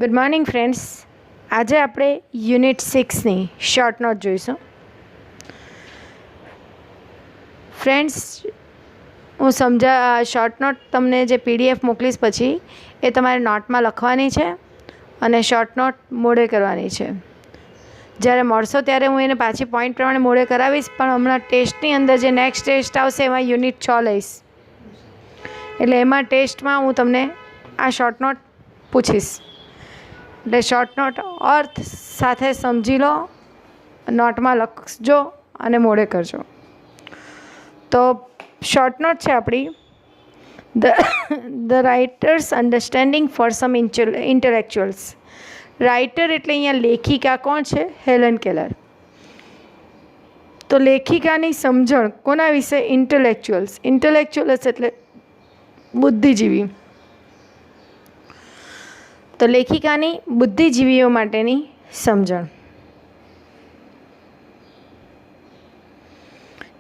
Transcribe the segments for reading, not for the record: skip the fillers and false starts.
Good morning friends. આજે આપણે unit 6ની short note જોઈશું. ફ્રેન્ડ્સ, હું શોર્ટ નોટ તમને જે પીડીએફ મોકલીશ પછી એ તમારે નોટમાં લખવાની છે અને શોર્ટ નોટ મોડે કરવાની છે. જ્યારે મળશો ત્યારે હું એને પાછી પોઈન્ટ પ્રમાણે મોડે કરાવીશ, પણ હમણાં ટેસ્ટની અંદર જે નેક્સ્ટ ટેસ્ટ આવશે એમાં યુનિટ 6 લઈશ, એટલે એમાં ટેસ્ટમાં હું તમને આ શોર્ટ નોટ પૂછીશ. એટલે શોર્ટ નોટ અર્થ સાથે સમજી લો, નોટમાં લખજો અને મોડે કરજો. તો શોર્ટ નોટ છે આપણી the writer's understanding for some intellectuals. Writer એટલે અહીંયા લેખિકા કોણ છે? Helen Keller. તો લેખિકાની સમજણ કોના વિશે? ઇન્ટેલેક્ચ્યુઅલ્સ. ઇન્ટેલેક્ચ્યુઅલ્સ એટલે બુદ્ધિજીવી. તો લેખિકાની બુદ્ધિજીવીઓ માટેની સમજણ.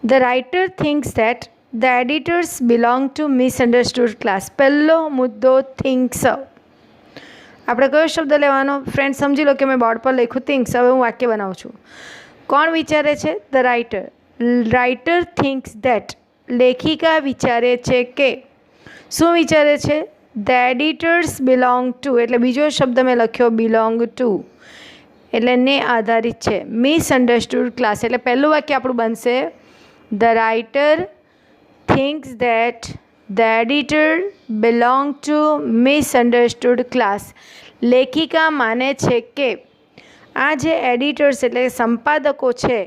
The writer thinks that the editors belong to misunderstood class. પહેલો મુદ્દો થિંક્સ. આપણે કયો શબ્દ લેવાનો? ફ્રેન્ડ સમજી લો કે મેં બોર્ડ પર લખ્યું થિંક્સ. હવે હું વાક્ય બનાવું છું. કોણ વિચારે છે? The writer. Writer thinks that. લેખિકા વિચારે છે કે. શું વિચારે છે? ધ એડિટર્સ બિલોંગ ટુ, એટલે બીજો શબ્દ મેં લખ્યો બિલોંગ ટુ, એટલે ને આધારિત છે. મિસઅન્ડરસ્ટુડ ક્લાસ, એટલે પહેલું વાક્ય આપણું બનશે the writer thinks that the editor belong to misunderstood class. લેખિકા માને છે કે આ જે એડિટર્સ એટલે સંપાદકો છે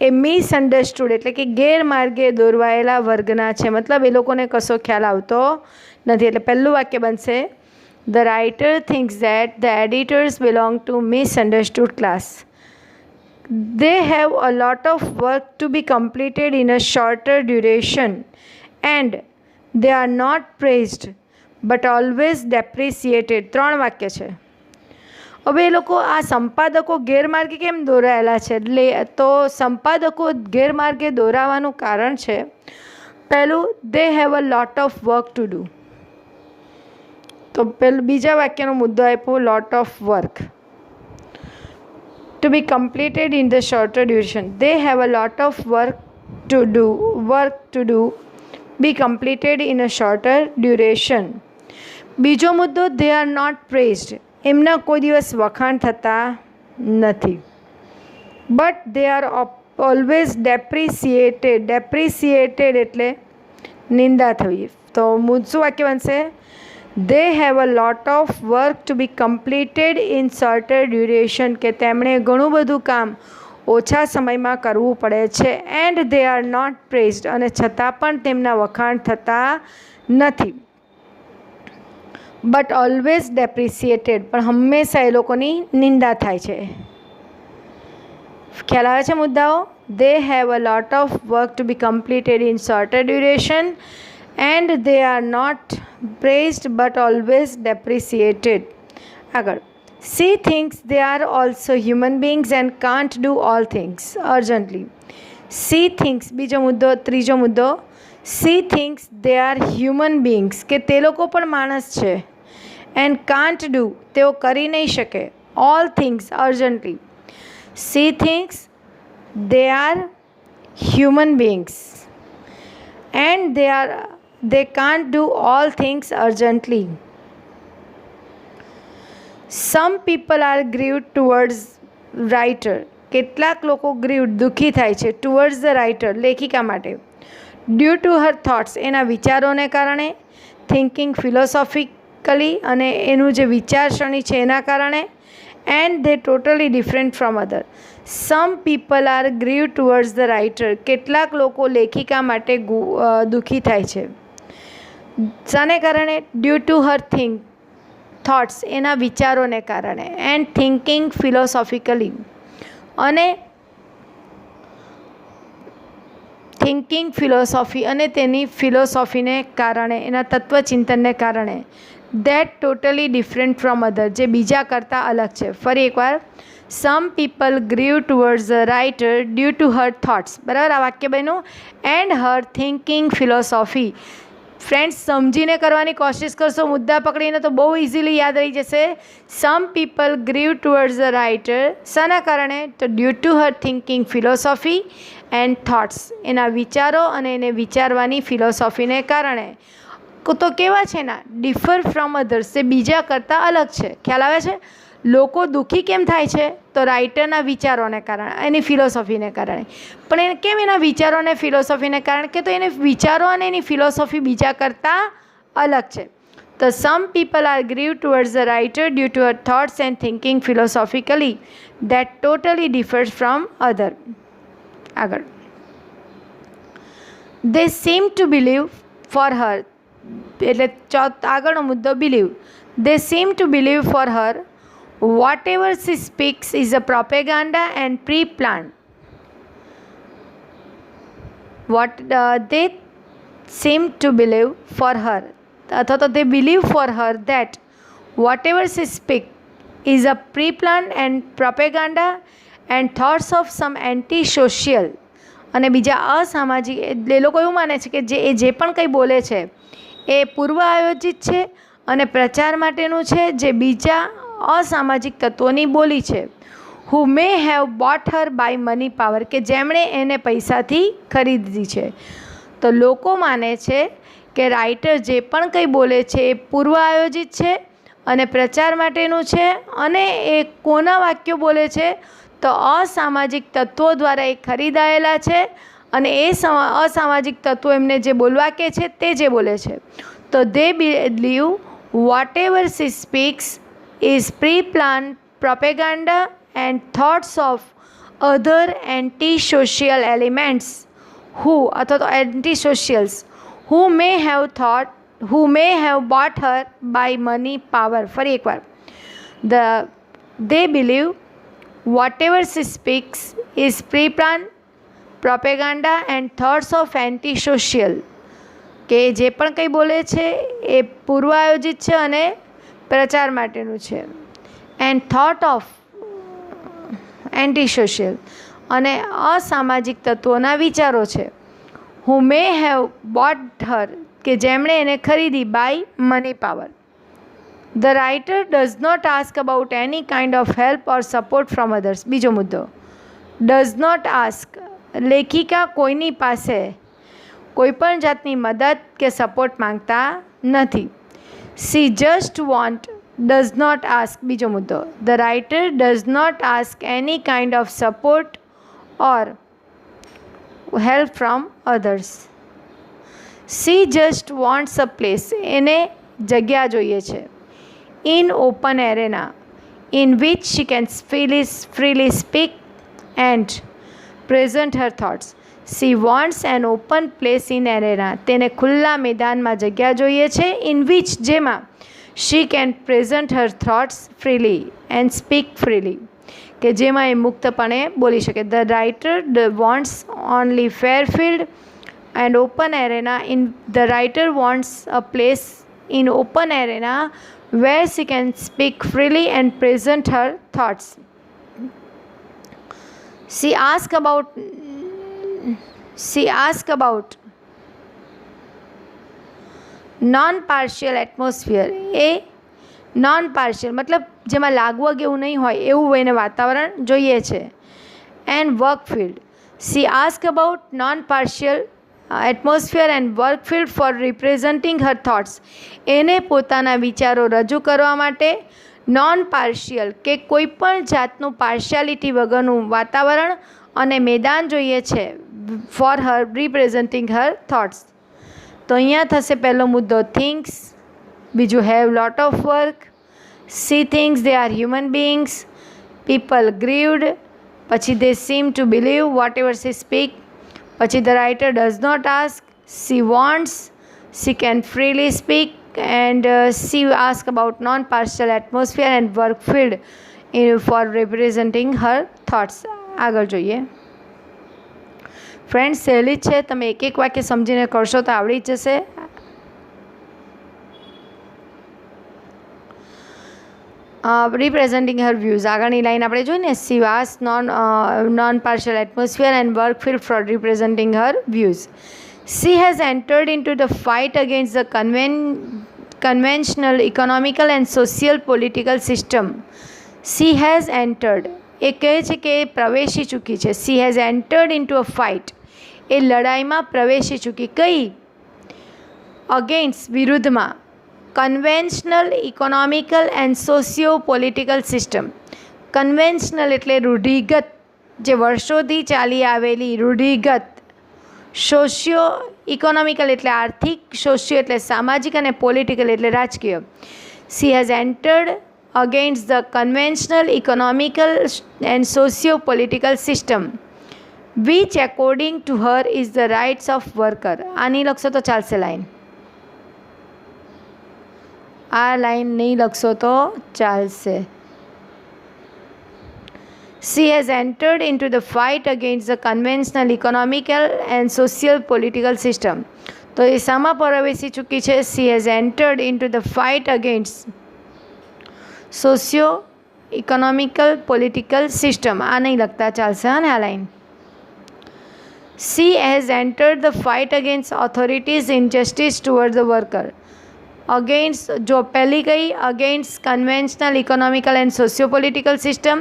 એ મિસઅન્ડરસ્ટુડ એટલે કે ગેરમાર્ગે દોરવાયેલા વર્ગના છે. મતલબ એ લોકોને કશો ખ્યાલ આવતો નથી. એટલે પહેલું વાક્ય બનશે the writer thinks that the editors belong to misunderstood class. They have a lot of work to be completed in a shorter duration and they are not praised but always depreciated. 3 વાક્ય છે. હવે એ લોકો આ સંપાદકો ગેરમાર્ગે કેમ દોરાયેલા છે? એટલે તો સંપાદકો ગેરમાર્ગે દોરાવાનું કારણ છે પહેલું, they have a lot of work to do. તો પેલું બીજા વાક્યનો મુદ્દો આપ્યો lot of work to be completed in the shorter duration. They have a lot of work to do be completed in a shorter duration. બીજો મુદ્દો they are not praised. એમના કોઈ દિવસ વખાણ થતા નથી. But they are always depreciated એટલે નિંદા થવી. તો શું વાક્ય બનશે? They have a lot of work to be completed in shorter duration, કે તેમણે ઘણું બધું કામ ઓછા સમયમાં કરવું પડે છે. And they are not praised, અને છતાં પણ તેમના વખાણ થતા નથી. બટ ઓલવેઝ ડેપ્રિસિએટેડ, પણ હંમેશા એ લોકોની નિંદા થાય છે. ખ્યાલ આવે છે મુદ્દાઓ? They have a lot of work to be completed in shorter duration and they are not praised but always depreciated. આગળ, she thinks they are also human beings and can't do all things urgently. She thinks, ત્રીજો મુદ્દો, she thinks they are human beings, કે તે લોકો પણ માણસ છે. and can't do, તેઓ કરી નહીં શકે all things urgently. She thinks they are human beings and they can't do all things urgently. Some people are grieved towards writer. કેટલાક લોકો grieved દુઃખી થાય છે towards the writer લેખિકા માટે. due to her thoughts, એના વિચારોને કારણે. thinking philosophically, અને એનું જે વિચારસરણી છે એના કારણે. and they totally different from other. some people are grieved towards the writer. કેટલાક લોકો લેખિકા માટે દુઃખી થાય છે. શાને કારણે? ડ્યુ ટુ હર થોટ્સ, એના વિચારોને કારણે. એન્ડ થિંકિંગ ફિલોસોફિકલી, અને થિંકિંગ ફિલોસોફી અને તેની ફિલોસોફીને કારણે, એના તત્વચિંતનને કારણે. That totally different from other, જે બીજા કરતાં અલગ છે. ફરી એકવાર, some people grieve towards the writer due to her thoughts. બરાબર, આ વાક્ય બન્યું. And her thinking philosophy, friends સમજીને કરવાની કોશિશ કરશો, મુદ્દા પકડીને તો બહુ ઇઝીલી યાદ રહી જશે. Some people grieve towards the writer. શાના કારણે? તો due to her thinking philosophy and thoughts. એના વિચારો અને એને વિચારવાની ફિલોસોફીને કારણે. તો કેવા છે ના? Differ from others. તે બીજા કરતાં અલગ છે. ખ્યાલ આવે છે? લોકો દુઃખી કેમ થાય છે? તો રાઇટરના વિચારોને કારણે, એની ફિલોસોફીને કારણે. પણ એને કેમ એના વિચારો અને ફિલોસોફીને કારણે? કે તો એને વિચારો અને એની ફિલોસોફી બીજા કરતાં અલગ છે. તો some people are grieve towards the writer due to her thoughts and thinking philosophically that totally differs from other. આગળ. They seem to believe for her. એટલે આગળનો મુદ્દો believe. They seem to believe for her whatever she speaks is a propaganda and pre-planned. What they seem to believe for her, અથવા they believe for her that whatever she speaks is a pre-planned and propaganda and thoughts of some anti-social. અને બીજા અસામાજિક, એ લોકો એવું માને છે કે જે પણ કંઈ બોલે છે એ પૂર્વ આયોજિત છે અને પ્રચાર માટેનું છે, જે બીજા અસામાજિક તત્વોની બોલી છે. Who may have bought her by money power. કે જેમણે એને પૈસાથી ખરીદી છે. તો લોકો માને છે કે રાઇટર જે પણ કંઈ બોલે છે એ પૂર્વ આયોજિત છે અને પ્રચાર માટેનું છે, અને એ કોના વાક્યો બોલે છે? તો અસામાજિક તત્વો દ્વારા એ ખરીદાયેલા છે, અને એ અસામાજિક તત્વો એમને જે બોલવા કે છે તે જે બોલે છે. તો they believe whatever she speaks is pre-planned propaganda and thoughts of other anti-social elements who, અથવા તો anti-socials, who may have bought her by money power. ફરી એકવાર. They believe whatever she speaks is pre-planned propaganda and thoughts of anti-social. કે જે પણ કંઈ બોલે છે એ પૂર્વ આયોજિત છે અને પ્રચાર માટેનું છે. And thought of anti social, અને અસામાજિક તત્વોના વિચારો છે. હુ મે હેવ બોટ હર, કે જેમણે એને ખરીદી by money power. The writer does not ask about any kind of help or support from others. બીજો મુદ્દો. Does not ask. લેખિકા કોઈની પાસે કોઈ પણ જાતની મદદ કે સપોર્ટ માંગતા નથી. She just does not ask. બીજો મુદ્દો. The writer does not ask any kind of support or help from others. She just wants a place. એને જગ્યા જોઈએ છે. In open arena in which she can freely speak and present her thoughts. She wants an open place in arena. તેને ખુલ્લા મેદાનમાં જગ્યા જોઈએ છે. In which, જેમાં she can present her thoughts freely and speak freely. કે જેમાં એ મુક્તપણે બોલી શકે. The writer wants only fair field and open arena. The writer wants a place in open arena where she can speak freely and present her thoughts. She asks about non-partial atmosphere. A non-partial મતલબ જેમાં લાગવગ એવું નહીં હોય એવું એને વાતાવરણ જોઈએ છે. And work field. She asks about non-partial atmosphere and work field for representing her thoughts. એને પોતાના વિચારો રજૂ કરવા માટે નોન પાર્શિયલ કે કોઈ પણ જાતનું પાર્શિયાલિટી વગરનું વાતાવરણ અને મેદાન જોઈએ છે for her representing her thoughts. તો અહીંયા થશે પહેલો મુદ્દો થિંક્સ, બીજું have lot of work, she thinks they are human beings, people grieved, પછી they seem to believe whatever she speak, પછી the writer does not ask, she wants, she can freely speak, and she asked about non-partial atmosphere and work field for representing her thoughts. આગળ જોઈએ friends, સહેલી છે, તમે એક એક વાક્ય સમજીને કરશો તો આવડી જશે. રિપ્રેઝેન્ટિંગ હર વ્યૂઝ, આગળની લાઈન આપણે જોઈ ને, she asked non partial atmosphere and work field for representing her views. She has entered into the fight against the conventional economical and social political system. She has entered એ કહે છે કે પ્રવેશી ચૂકી છે. She has entered into a fight. એ લડાઈમાં પ્રવેશી ચૂકી. કઈ? અગેન્સ્ટ, વિરુદ્ધમાં. Conventional economical and socio political system. Conventional એટલે રૂઢિગત, જે વર્ષોથી ચાલી આવેલી રૂઢિગત. સોશિયો ઇકોનોમિકલ એટલે આર્થિક, સોશિયો એટલે સામાજિક અને પોલિટિકલ એટલે રાજકીય. She has entered against the conventional economical and socio-political system which according to her is the rights of worker. આની લખશો તો ચાલશે લાઈન. આ લાઈન નહીં લખશો તો ચાલશે. She has entered into the fight against the conventional economical and social political system. તો એ શામાં પ્રવેશી ચૂકી છે? She has entered into the fight against socio economical political system. આ નહીં લખતા ચાલશે હા ને આ line. She has entered the fight against authorities injustice towards the worker. Against, જો પહેલી કઈ against conventional economical and socio political system.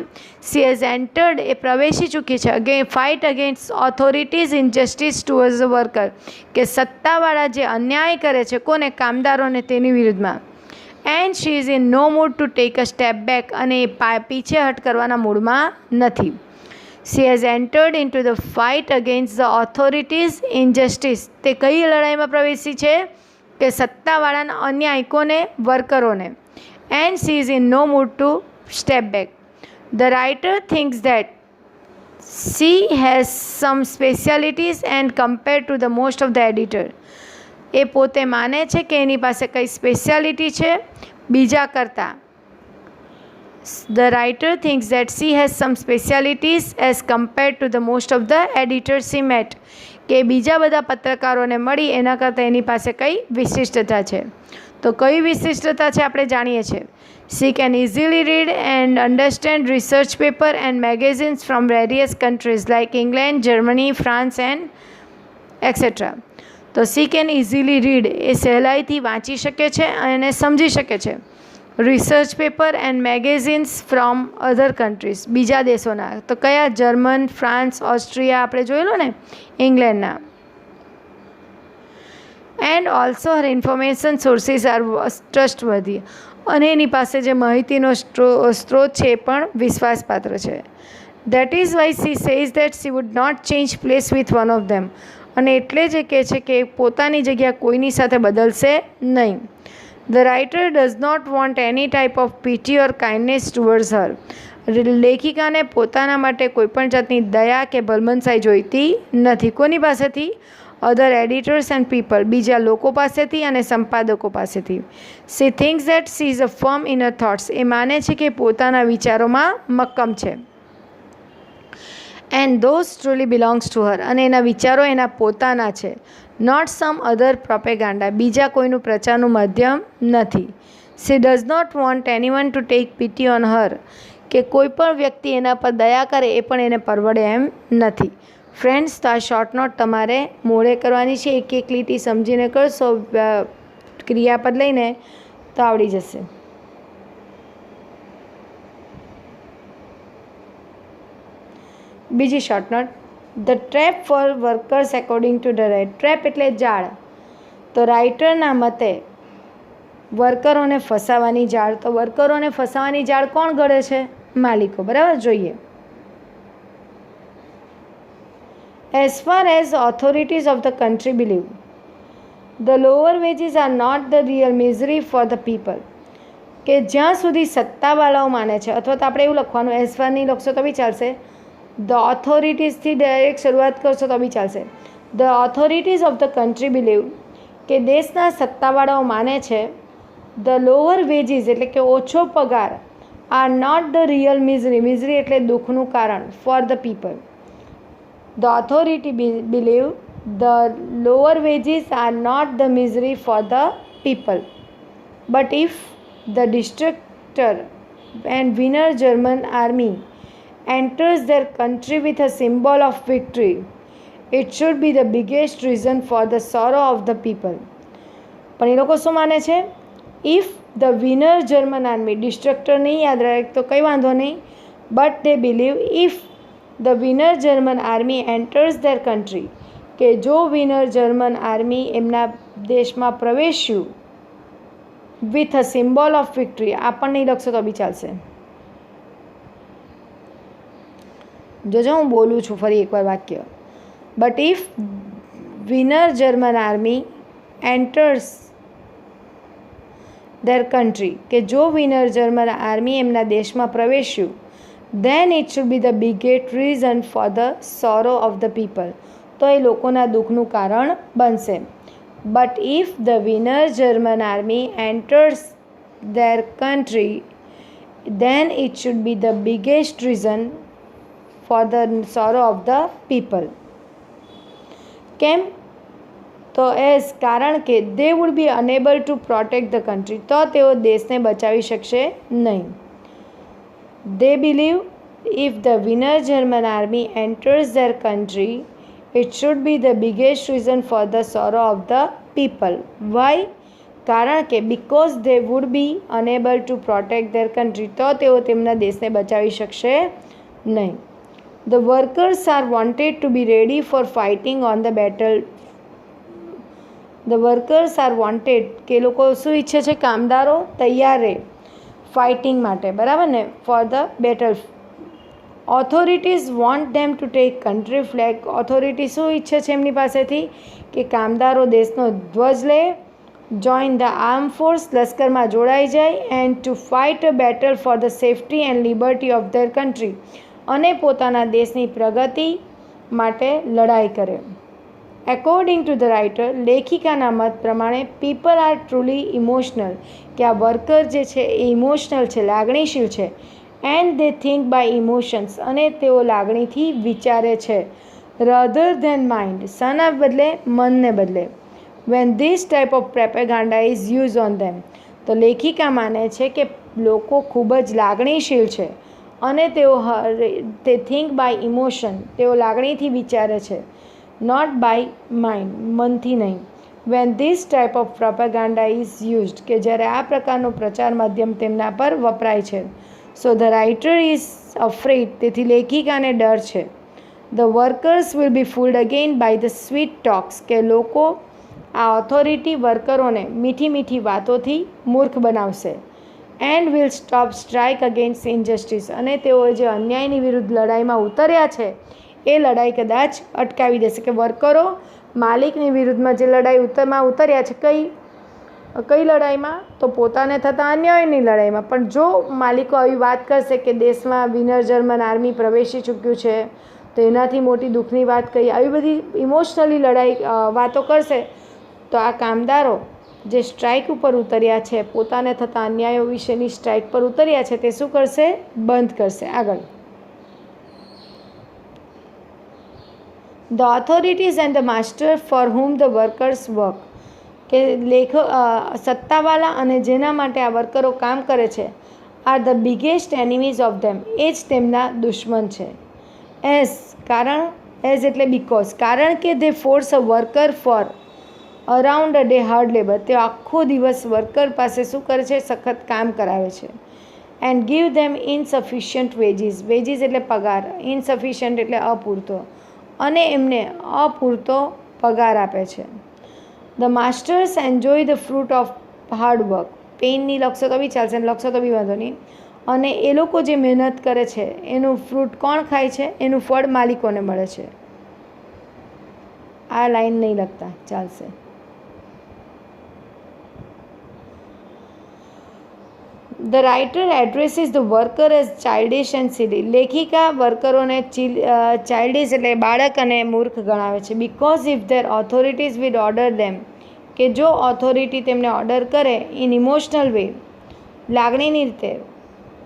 She has entered એ પ્રવેશી ચૂકી છે fight against authorities injustice towards the worker, કે સત્તાવાળા જે અન્યાય કરે છે કોને? કામદારોને, તેની વિરુદ્ધમાં. And she is in no mood to take a step back, અને એ પીછેહટ કરવાના મૂડમાં નથી. She has entered in to the fight against the authorities injustice. તે કઈ લડાઈમાં પ્રવેશી છે? કે સત્તાવાળાના અન્યાય કોને? વર્કરોને. And she is in no mood to step back. The writer thinks that she has some specialities and compare to the most of the editor. એ પોતે માને છે કે એની પાસે કઈ સ્પેશિયાલિટી છે બીજા કરતાં. The writer thinks that she has some specialities as compare to the most of the editors she met, કે બીજા બધા પત્રકારોને મળી એના કરતાં એની પાસે કઈ વિશિષ્ટતા છે. તો કઈ વિશિષ્ટતા છે આપણે જાણીએ છીએ. C can easily read and understand research paper and magazines from various countries like England, Germany, France and et cetera. તો સી કેન ઇઝીલી રીડ એ સહેલાઈથી વાંચી શકે છે અને સમજી શકે છે. Research paper and magazines from other countries, બીજા દેશોના. તો કયા? જર્મન, ફ્રાન્સ, ઓસ્ટ્રિયા, આપણે જોયેલું ને, ઇંગ્લેન્ડના. And also her information sources are trustworthy, અને એની પાસે જે માહિતીનો સ્ત્રોત છે એ પણ વિશ્વાસપાત્ર છે. That is why she says that she would not change place with one of them. અને એટલે જ એ કહે છે કે પોતાની જગ્યા કોઈની સાથે બદલશે નહીં. The writer does not want any type of pity or kindness towards her. લેખિકાને પોતાના માટે કોઈપણ જાતની દયા કે ભલમનસાઈ જોઈતી નથી. કોની પાસેથી? અધર એડિટર્સ એન્ડ પીપલ, બીજા લોકો પાસેથી અને સંપાદકો પાસેથી. She thinks that she is a firm in a thoughts. એ માને છે કે પોતાના વિચારોમાં મક્કમ છે. And those truly belongs to her, અને એના વિચારો એના પોતાના છે. નોટ સમ અધર પ્રોપેગાન્ડા, બીજા કોઈનું પ્રચારનું માધ્યમ નથી. She does not want anyone to take pity on her, કે કોઈ પણ વ્યક્તિ એના પર દયા કરે એ પણ એને પરવડે એમ નથી. ફ્રેન્ડ્સ, તો આ શોર્ટ નોટ તમારે મોડે કરવાની છે. એક એક લીટી સમજીને કરશો, ક્રિયાપદ લઈને, તો આવડી જશે. બીજી short note. The trap for workers according to the right. Trap એટલે જાળ. તો રાઇટરના મતે વર્કરોને ફસાવાની જાળ. તો વર્કરોને ફસાવાની જાળ કોણ ઘડે છે? માલિકો. બરાબર, જોઈએ. As far as authorities of the country believe, the lower wages are not the real misery for the people. કે જ્યાં સુધી સત્તાવાળાઓ માને છે, અથવા તો આપણે એવું લખવાનું, એઝ ફાર નહીં લખશો તો બી ચાલશે. ધ ઓથોરિટીઝથી ડાયરેક્ટ શરૂઆત કરશો તો બી ચાલશે. The authorities of the country believe, કે દેશના સત્તાવાળાઓ માને છે, ધ લોઅર વેજીસ એટલે કે ઓછો પગાર, આર નોટ ધ રિયલ મિઝરી. મિઝરી એટલે દુઃખનું કારણ. For the people. The authority believe the lower wages are not the misery for the people. But if the destructor and winner German army enters their country with a symbol of victory it should be the biggest reason for the sorrow of the people. પણ એ લોકો શું માને છે? If the winner German army, destructor નહીં યાદ રહે તો કંઈ વાંધો નહીં, but they believe if the winner German army enters their country, કે જો વિનર જર્મન આર્મી એમના દેશમાં પ્રવેશ્યું with a symbol of victory, આ પણ નહીં લખશો તો બી ચાલશે. જોજો હું બોલું છું ફરી એકવાર વાક્ય. But if winner German army enters their country, કે જો વિનર જર્મન આર્મી એમના દેશમાં પ્રવેશ્યું, then it should be the biggest reason for the sorrow of the people, તો એ લોકોના દુઃખનું કારણ બનશે. But if the winner German army enters their country, then it should be the biggest reason for the sorrow of the people. કેમ? તો as કારણ કે they would be unable to protect the country, તો તેઓ દેશને બચાવી શકશે નહીં. They believe if the winner German army enters their country, it should be the biggest reason for the sorrow of the people. Why? કારણ કે because they would be unable to protect their country, તો તેઓ તેમના દેશને બચાવી શકશે નહીં. The workers are wanted to be ready for fighting on the battle. The workers are wanted, કે લોકો શું ઈચ્છે છે? કામદારો તૈયાર રહે ફાઇટિંગ માટે, બરાબર ને? For the battle. Authorities want them to take country flag. Authority શું ઈચ્છે છે એમની પાસેથી? કે કામદારો દેશનો ધ્વજ લે, જોઈન ધ આર્મ ફોર્સ, લશ્કરમાં જોડાઈ જાય, and to fight a battle for the safety and liberty of their country, અને પોતાના દેશની પ્રગતિ માટે લડાઈ કરે. એકોર્ડિંગ ટુ ધ રાઇટર, લેખિકાના મત પ્રમાણે પીપલ આર ટ્રુલી ઇમોશનલ, કે આ વર્કર જે છે એ ઇમોશનલ છે, લાગણીશીલ છે. And they think by emotions, અને તેઓ લાગણીથી વિચારે છે. રધર ધેન માઇન્ડ, શાના બદલે? મનને બદલે. When this type of propaganda is use on them, તો લેખિકા માને છે કે લોકો ખૂબ જ લાગણીશીલ છે અને તેઓ તે થિંક બાય ઇમોશન, તેઓ લાગણીથી વિચારે છે. નોટ બાય માઇન્ડ, મનથી નહીં. When this type of propaganda is used, કે જ્યારે આ પ્રકારનું પ્રચાર માધ્યમ તેમના પર વપરાય છે. So the writer is afraid, તેથી લેખિકાને ડર છે. The workers will be fooled again by the sweet talks, કે લોકો આ ઓથોરિટી વર્કરોને મીઠી મીઠી વાતોથી મૂર્ખ બનાવશે. And will stop strike against injustice, અને તેઓ જે અન્યાયની વિરુદ્ધ લડાઈમાં ઉતર્યા છે એ લડાઈ કદાચ અટકાવી દેશે. કે વર્કરો માલિકની વિરુદ્ધમાં જે લડાઈ ઉતર્યા છે, કઈ લડાઈમાં? તો પોતાને થતા અન્યાયની લડાઈમાં. પણ જો માલિકો આવી વાત કરશે કે દેશમાં વિનર જર્મન આર્મી પ્રવેશી ચૂક્યું છે, તો એનાથી મોટી દુઃખની વાત કઈ? આવી બધી ઇમોશનલી વાતો કરશે, તો આ કામદારો જે સ્ટ્રાઇક ઉપર ઉતર્યા છે, પોતાને થતા અન્યાયો વિશેની સ્ટ્રાઇક પર ઉતર્યા છે, તે શું કરશે? બંધ કરશે. આગળ. The authorities and the master for whom the workers work, કે સત્તાવાળા અને જેના માટે આ વર્કરો કામ કરે છે, are the biggest enemies of them, એ જ તેમના દુશ્મન છે. એઝ કારણ, એઝ એટલે બીકોઝ, કારણ કે they force a worker for around a day hard labour, તે આખો દિવસ વર્કર પાસે શું કરે છે? સખત કામ કરાવે છે. And give them insufficient wages, wages એટલે પગાર, ઇનસફિશિયન્ટ એટલે અપૂરતો, અને એમને અપૂરતો પગાર આપે છે. The masters enjoy the fruit of hard work, pain નહીં લખશો તો બી ચાલશે, લખશો તો બી વાંધો નહીં. અને એ લોકો જે મહેનત કરે છે એનું ફ્રૂટ કોણ ખાય છે? એનું ફળ માલિકોને મળે છે. આ લાઈન નહીં લખતા, ચાલશે. The writer addresses the worker as childish and silly, લેખિકા વર્કરોને ચાઇલ્ડિશ એટલે બાળક અને મૂર્ખ ગણાવે છે. Because if their authorities will order them, કે જો ઓથોરિટી તેમને ઓર્ડર કરે ઇન ઇમોશનલ વે, લાગણીની રીતે,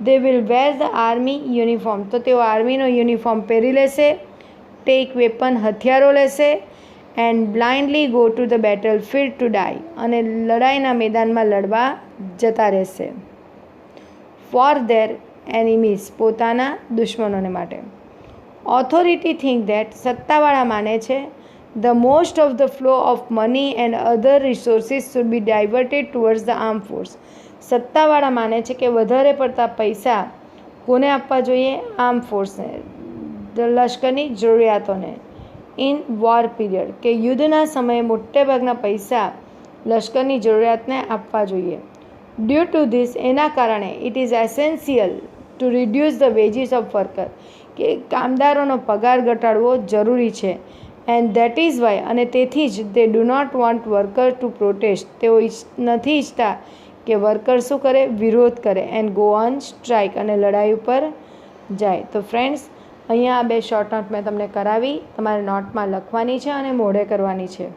they will wear the army uniform, તો તેઓ આર્મીનો યુનિફોર્મ પહેરી લેશે. ટેક વેપન, હથિયારો લેશે. And blindly go to the battle field to die, અને લડાઈના મેદાનમાં લડવા જતા રહેશે. ફોર ધેર એનિમીઝ, પોતાના દુશ્મનોને માટે. ઓથોરિટી થિંક ધેટ સત્તાવાળા માને છે the most of the flow of money and other resources should be diverted towards the arm force. સત્તાવાળા માને છે કે વધારે પડતા પૈસા કોને આપવા જોઈએ? આર્મ ફોર્સને, લશ્કરની જરૂરિયાતોને. ઇન વોર પીરિયડ, કે યુદ્ધના સમયે મોટેભાગના પૈસા લશ્કરની જરૂરિયાતને આપવા જોઈએ. ડ્યુ ટુ ધીસ, એના કારણે it is essential to reduce the veggies of worker, કે કામદારોનો પગાર ઘટાડવો જરૂરી છે. એન્ડ ધેટ ઇઝ વાય, અને તેથી જ they do not want worker to protest, તેઓ નથી ઈચ્છતા કે વર્કર શું કરે? વિરોધ કરે. એન્ડ ગો ઓન સ્ટ્રાઇક, અને લડાઈ ઉપર જાય. તો ફ્રેન્ડ્સ, અહીંયા આ 2 શોર્ટ નોટ મેં તમને કરાવી, તમારે નોટમાં લખવાની છે અને મોઢે કરવાની છે.